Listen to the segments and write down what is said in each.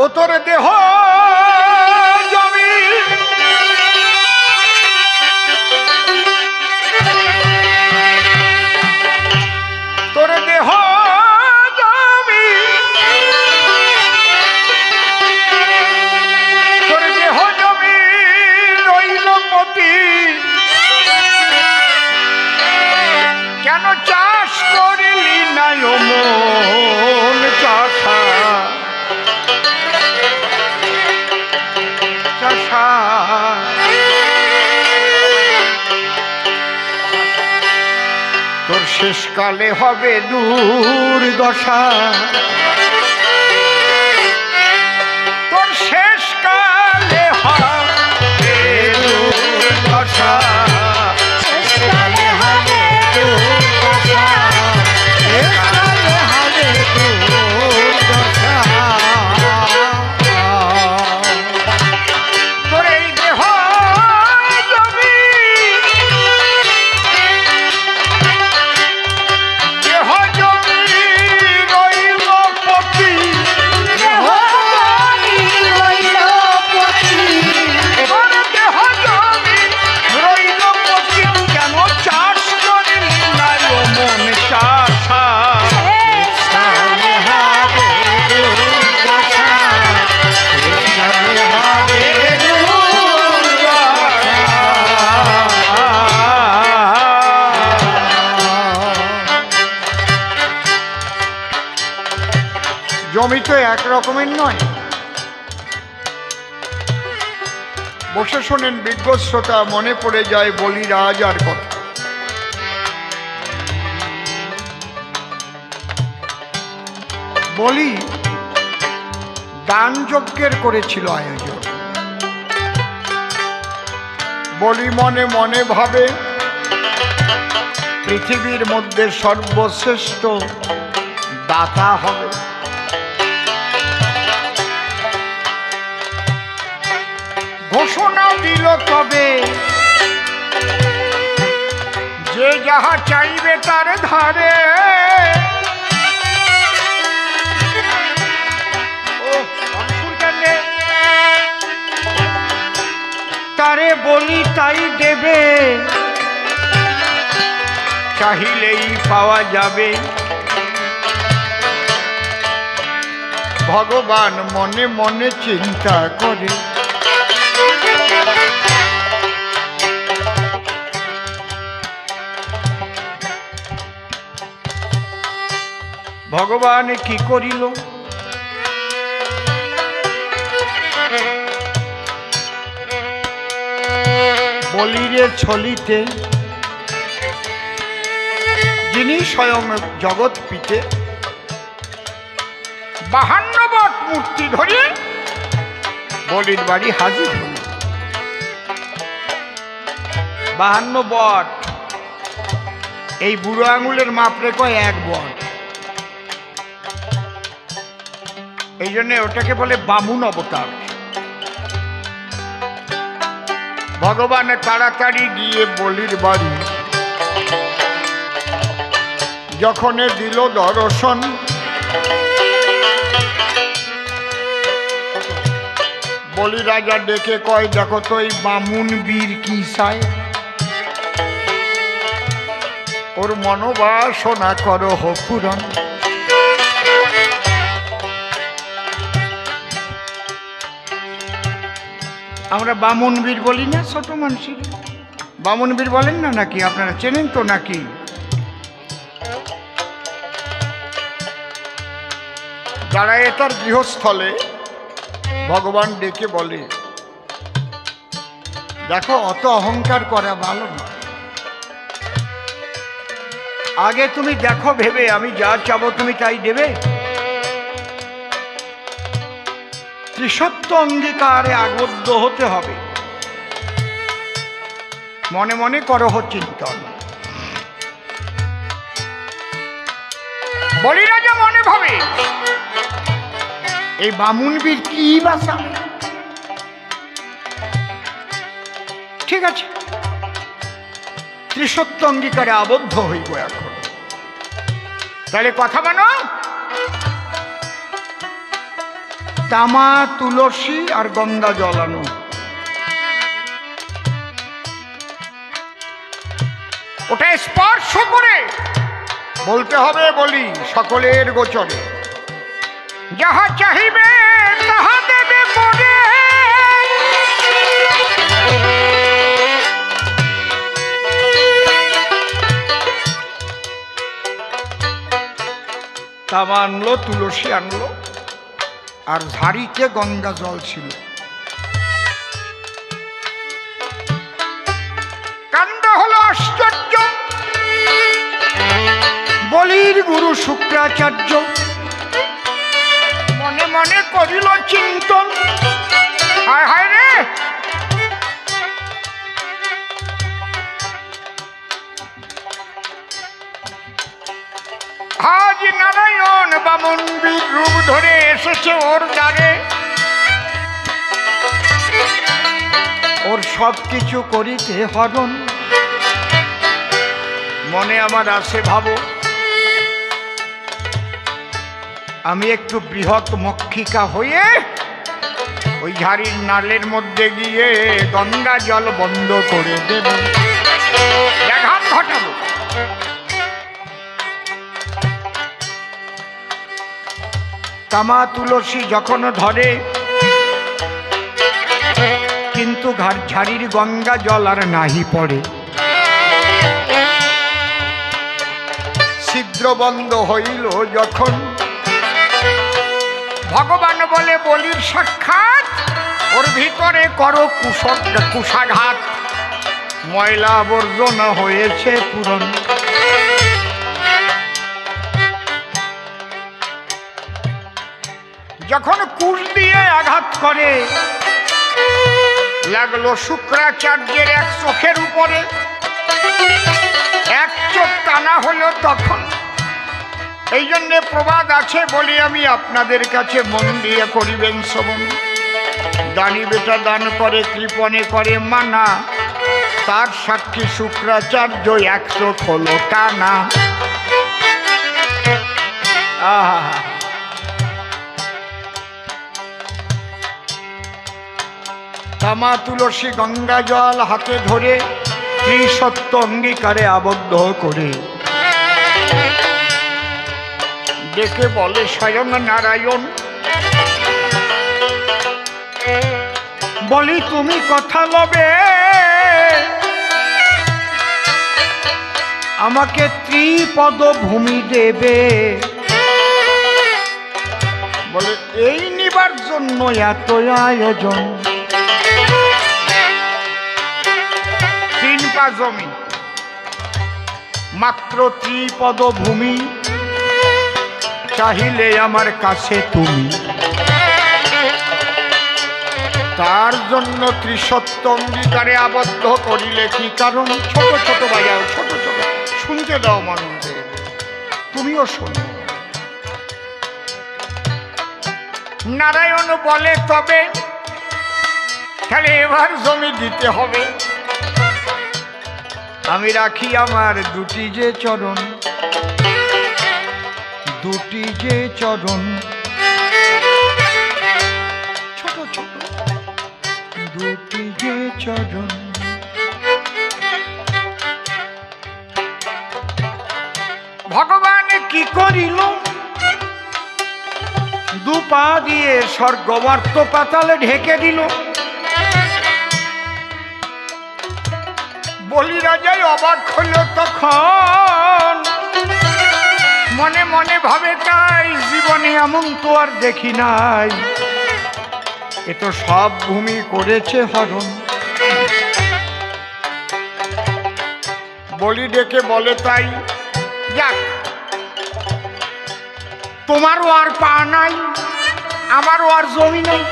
ও তোর দেহ জমি তোর দেহ জমি তোর দেহ জমি রইল পতি কেন চাষ করিলি না মন চাষা তোর শেষকালে হবে দুর্দশা তোর শেষকালে হবে দুর্দশা শেষকালে হবে দুর্দশা শেষকালে হবে দুর্দশা জমি তো এক রকমের নয়। বসে শোনেন বিজ্ঞ শ্রোতা, মনে পড়ে যায় বলি রাজার কথা। বলি দান যজ্ঞের করেছিল আয়োজন। বলি মনে মনে ভাবে পৃথিবীর মধ্যে সর্বশ্রেষ্ঠ দাতা হবে। ঘোষণা দিল তবে যে যাহা চাইবে তার ধারে তারে বলি তাই দেবে, চাহিলেই পাওয়া যাবে। ভগবান মনে মনে চিন্তা করে ভগবান কি করিল, বলিরে ছলিতে যিনি স্বয়ং জগৎ পিতে 52 বট মূর্তি ধরে বলির বাড়ি হাজির হল। 52 বট, এই বুড়ো আঙুলের মাপ রেখো 1 বট। এই জন্য ওটাকে বলে বামুন অবতার। ভগবান তাড়াতাড়ি গিয়ে বলির বাড়ি যখন দিল দর্শন, বলি রাজা ডেকে কয়, দেখো তো এই বামুন বীর কি চায়, ওর মনোবাসনা করো হোক পূরণ। আমরা বামুন বীর বলি না, ছোট মানুষের বামুন বীর বলেন না নাকি? আপনারা চেনেন তো নাকি? দাঁড়ায় তার গৃহস্থলে ভগবান ডেকে বলে, দেখো অত অহংকার করা ভালো না, আগে তুমি দেখো ভেবে আমি যা চাবো তুমি তাই দেবে। ত্রিসত্য অঙ্গীকারে আবদ্ধ হতে হবে, মনে মনে করহ চিন্তন। বলি রাজা মনে ভাবে এই বামুন বীর কি ভাষা, ঠিক আছে ত্রিসত্য অঙ্গীকারে আবদ্ধ হইব এখন। তাহলে কথা মানো, তামা তুলসী আর গঙ্গা জল আনো। ওটা স্পর্শ করে বলতে হবে, বলি সকলের গোচরে, যাহা চাহিবে তাহা দেবে করে। তামা আনলো, তুলসী আনলো, আর ঝাড়িতে গঙ্গা জল ছিল। কাণ্ড হলো আশ্চর্য। বলির গুরু শুক্রাচার্য মনে মনে করিল চিন্তন, হায় হায় রে, আজ নারায়ণ বামন বীর রূপ ধরে এসেছে ওর দ্বারে, ওর সব কিছু করিতে হরণ। মনে আমার আসে ভাবো, আমি একটু বৃহৎ মক্ষিকা হয়ে ওই ঝাড়ির নালের মধ্যে গিয়ে গঙ্গা জল বন্ধ করে দেব, ব্যাঘাত ঘটাবো। তামা তুলসী যখন ধরে, কিন্তু ঝাড়ির গঙ্গা জল আর নাহি পড়ে। ছিদ্র বন্ধ হইল যখন, ভগবান বলে বলির সাক্ষাৎ, ওর ভিতরে করো কুশাঘাত, ময়লা আবর্জনা হয়েছে পূরণ। যখন কুশ দিয়ে আঘাত করে, লাগলো শুক্রাচার্যের এক চোখের উপরে, এক চোখ টানা হলো তখন। এই জন্যে প্রবাদ আছে, বলি আমি আপনাদের কাছে মন দিয়ে করিবেন শ্রবণ। দানি বেটা দান করে, কৃপণে করে মানা, তার সাক্ষী শুক্রাচার্য এক চোখ হলো টানা। আহা, তামা তুলসী গঙ্গা জল হাতে ধরে ত্রিসত্য অঙ্গীকারে আবদ্ধ করে ডেকে বলে স্বয়ং নারায়ণ, বলি তুমি কথা লবে, আমাকে ত্রিপদ ভূমি দেবে। বলে এই নিবার জন্য এত আয়োজন। 3 পা জমি, মাত্র ত্রিপদ ভূমি চাহিলে আমার কাছে তুমি। তার জন্য ত্রিসত্য অঙ্গীকারে আবদ্ধ করিলে কি কারণ? ছোট ছোট বাজাও, ছোট ছোট শুনতে দাও মানুষদের, তুমিও শোনো। নারায়ণ বলে তবে তাহলে এবার জমি দিতে হবে। আমি রাখি আমার দুটি যে চরণ, দুটি যে চরণ, ছোট ছোট দুটি যে চরণ। ভগবান কি করিল? 2 পা দিয়ে স্বর্গবর্ত পাতালে ঢেকে দিল। বলি রাজাই অবাক হল তখন, মনে মনে ভাবে তাই জীবনে এমন তো আর দেখি নাই, এ তো সব ভূমি করেছে হরণ। বলি ডেকে বলে তাই, যাক তোমারও আর পা নাই, আমারও আর জমি নাই,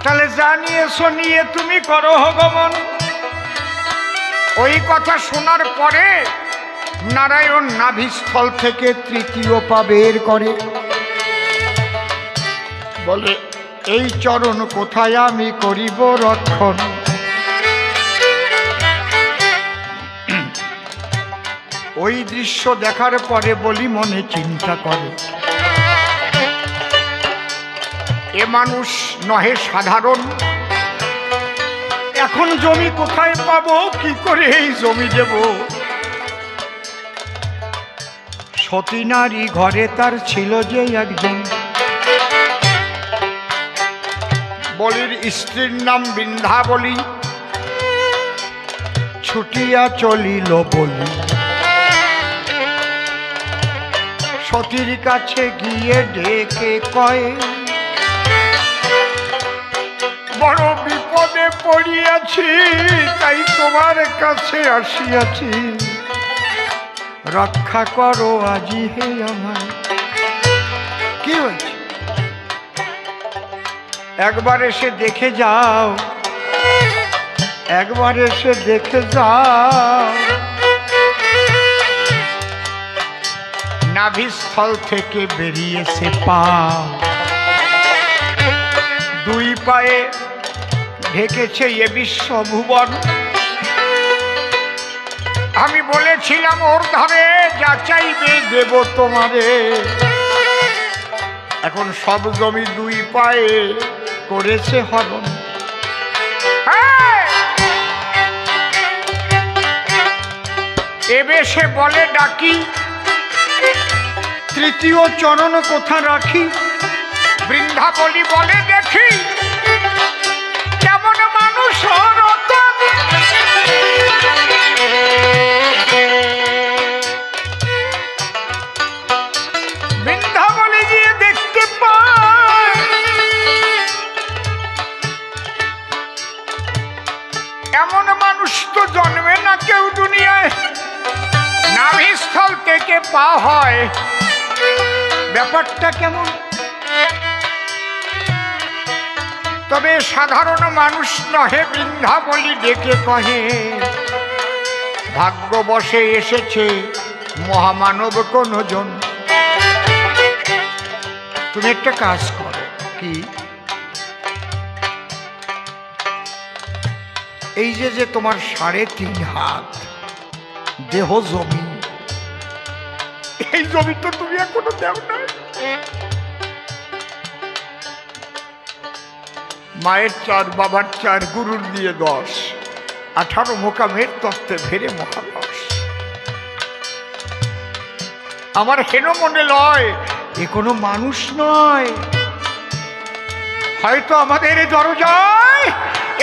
তাহলে জানিয়ে শুনিয়ে তুমি করো ভগবান। ওই কথা শোনার পরে নারায়ণ নাভিস্থল থেকে 3য় পা বের করে, বলে এই চরণ কোথায় আমি করিব রক্ষণ। ওই দৃশ্য দেখার পরে বলি মনে চিন্তা করে, এ মানুষ নহে সাধারণ, এখন জমি কোথায় পাবো, কি করে এই জমি দেব? সতী নারী ঘরে তার ছিল যে একজন, বলির স্ত্রীর নাম বৃন্দাবলী। ছুটিয়া চলিল বলি, সতীর কাছে গিয়ে ডেকে কয়, বড় বিপদে পড়িয়াছি, তাই তোমার কাছে আসিয়াছি, রক্ষা করো আজি হে আমার। কি হয়েছে? একবার এসে দেখে যাও, একবার এসে দেখে যাও। নাভিস্থল থেকে বেরিয়েছে পাও, দুই পায়ে ঢেকেছে এ বিশ্বভুবন। আমি বলেছিলাম ওর ধারে যা চাইবে দেব তোমারে, এখন সব জমি দুই পায়ে করেছে হরণ। এবে সে বলে ডাকি, তৃতীয় চরণ কোথা রাখি? বৃন্দাবলী বলে দেখি, কেমন মানুষ রতন। বৃন্দাবলী গিয়ে দেখতে পায় এমন মানুষ তো জন্মে না কেউ দুনিয়ায়। নাভিস্থল থেকে পা হয়, ব্যাপারটা কেমন? তবে সাধারণ মানুষ নহে, বৃন্দাবলী ডেকে কহে, ভাগ্যবশে এসেছে মহামানব কোন জন। তুমি একটা কাজ করো, কি? এই যে তোমার 3.5 হাত দেহ জমি, এই জমি তো তুমি এখনো দেও না। মায়ের 4, বাবার 4, গুরুর দিয়ে 10, 18 মোকামের তত্ত্বে ভেরে মহালস। আমার হেন মনে লয় এ কোনো মানুষ নয়, হয়তো আমাদের দরজায়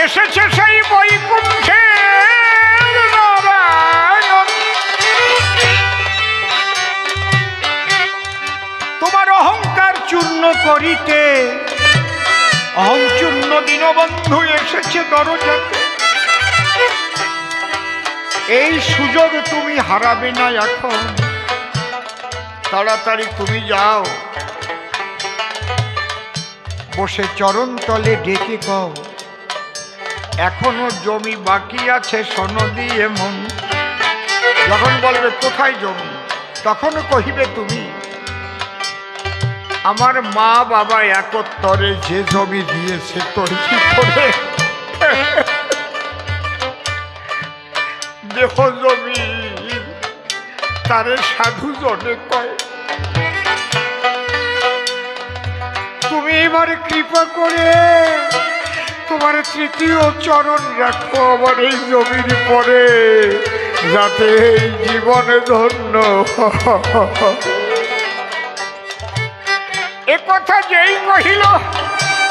এসেছে সেই বৈকুণ্ঠের নারায়ণ। তোমার অহংকার চূর্ণ করিতে অহংচূর্ণ দীনবন্ধু এসেছে দরজাতে। এই সুযোগ তুমি হারাবে না এখন, তাড়াতাড়ি তুমি যাও, বসে চরণ তলে ডেকে কও, এখনো জমি বাকি আছে সনদি এমন। যখন বলবে কোথায় জমি, তখন কহিবে তুমি, আমার মা বাবা একত্তরে যে জমি দিয়েছে তোর কি করে দেহ জমি, তারে সাধু জনে কয়। তুমি এবার কৃপা করে তোমার তৃতীয় চরণ রাখো আমার এই জমির পরে, যাতে এই জীবন ধন্য। এ কথা যেই কহিল,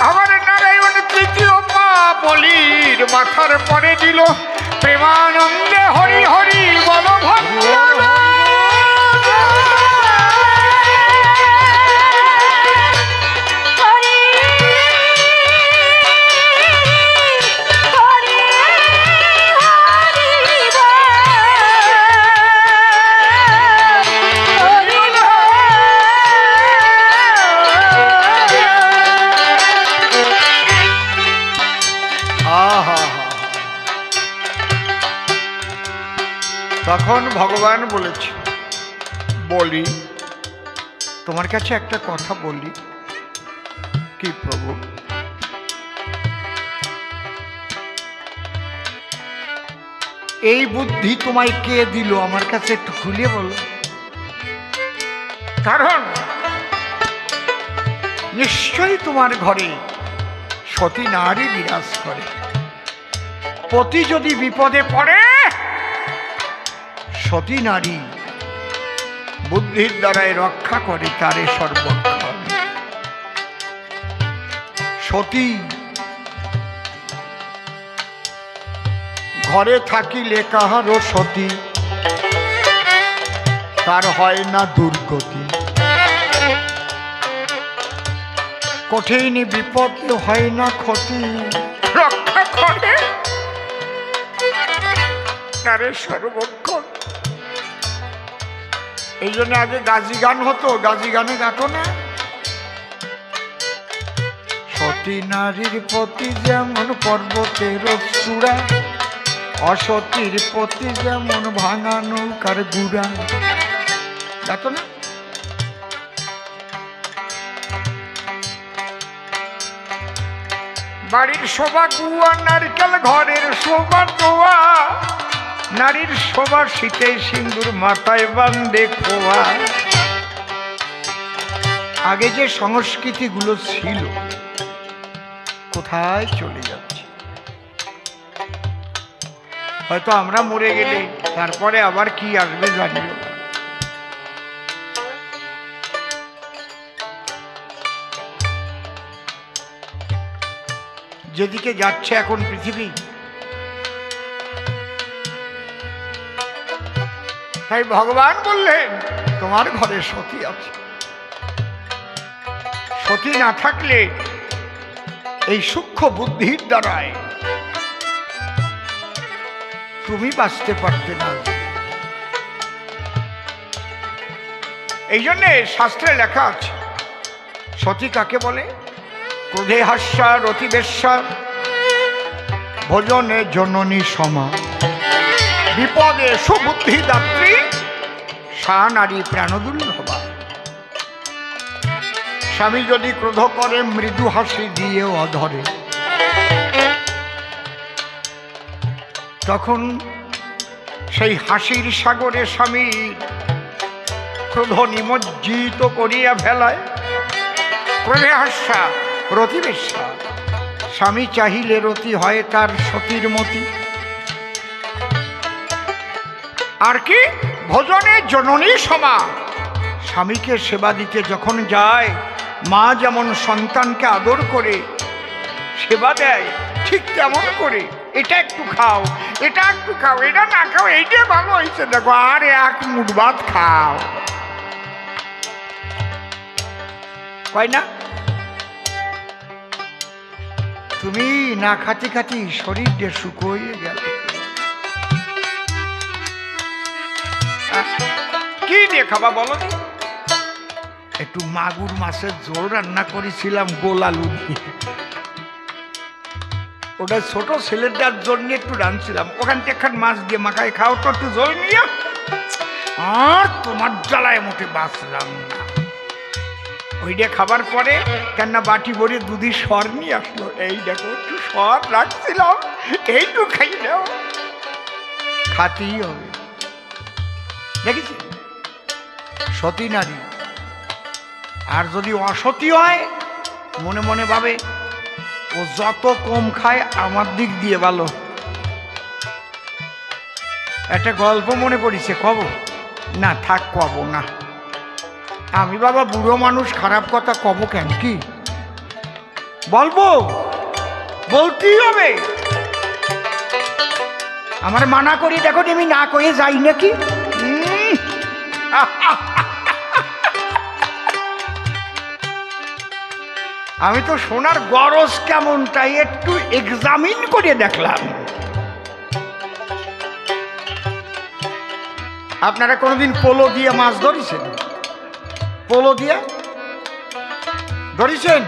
আমার নারায়ণ তৃতীয় পা বলির মাথার পরে দিল। প্রেমানন্দে হরি হরি বল ভক্ত। তখন ভগবান বলেছে, বলি তোমার কাছে একটা কথা বলি। কি প্রভু? এই বুদ্ধি তোমায় কে দিল আমার কাছে একটু খুলে বলো। কারণ নিশ্চয়ই তোমার ঘরে সতী নারী বিরাজ করে। পতি যদি বিপদে পড়ে, সতী নারী বুদ্ধির দ্বারাই রক্ষা করে তারে সর্বক্ষণ। সতী ঘরে থাকিলে কাহারও সতী, তার হয় না দুর্গতি। কঠিন বিপদ হয় না ক্ষতি, রক্ষা করে তারে সর্বক্ষণ। এই জন্য আগে গাজি গান হতো, গাজি গানে গাতো না, সতী নারীর পতি যেমন পর্বতের চূড়া, অসতীর পতি যেমন ভাঙা নৌকার গুড়া, গাতো না? বাড়ির শোভা গুয়া নারকেল, ঘরের শোভা দোয়া, নারীর শোভা শীতে সিন্দুর মাথায় বান্ধে খোয়া। আগে যে সংস্কৃতিগুলো ছিল কোথায় চলে যাচ্ছে? হয়তো আমরা মরে গেলে তারপরে আবার কি আসবে জানিও। যেদিকে যাচ্ছে এখন পৃথিবী, তাই ভগবান বললেন তোমার ঘরে সতী আছে। সতী না থাকলে এই সূক্ষ্ম বুদ্ধির দ্বারায় তুমি বাঁচতে পারতে না। এই জন্যে শাস্ত্রে লেখা আছে সতী কাকে বলে? ক্রোধে হাস্যা রতিবেশ্যা, ভোজনে জননী সমা, বিপদে সুবুদ্ধি দাত্রী, সা নারী প্রাণদুর্লভা। স্বামী যদি ক্রোধ করে মৃদু হাসি দিয়ে অধরে, তখন সেই হাসির সাগরে স্বামীর ক্রোধ নিমজ্জিত করিয়া ফেলায়। ক্রোধে হাস্যা রতিবেশ্যা, স্বামী চাহিলে রতি হয় তার সতীর মতি। আর কি? ভোজনে জননী সমা, স্বামীকে সেবা দিতে যখন যায়, মা যেমন সন্তানকে আদর করে সেবা দেয়, ঠিক তেমন করে এটা একটু খাও, এটা একটু খাও, এটা না খাও, এইটা ভালো হয়েছে দেখো, আর এক মুঠ ভাত খাও, কয় না? তুমি না খাতে খাতে শরীর দিয়ে শুকিয়ে গেল। কি দিয়ে খাবা বলো? একটু মাগুর মাছের ঝোল রান্না করেছিলাম গোল আলু দিয়ে, ওটা ছোট ছেলেটার জন্য একটু রাঁধছিলাম, ওখান থেকে একখান মাছ দিয়ে মাখায় খাও তো একটু ঝোল নিয়ে, আর তোমার জ্বালায় মোটে বাঁচলাম না। ওইটা খাবার পরে কেননা বাটি ভরে দুধি সর নিয়ে আসলো, এই দেখো একটু সর রাখছিলাম, এইটু খাই দাও, খাতেই হবে। দেখেছি সতী নারী। আর যদি অসতী হয়, মনে মনে ভাবে ও যত কম খায় আমার দিক দিয়ে ভালো। একটা গল্প মনে পড়িছে, কব না? থাক, কব না। আমি বাবা বুড়ো মানুষ, খারাপ কথা কব কেন? কি বলবো? বলতেই হবে। আমার মানা করি দেখো, আমি না কয়ে যাই নাকি? আমি তো সোনার গরজ কেমন তাই একটু এক্সামিন করে দেখলাম। আপনারা কোনোদিন পোলো দিয়ে মাছ ধরেছেন? পোলো দিয়ে ধরেছেন?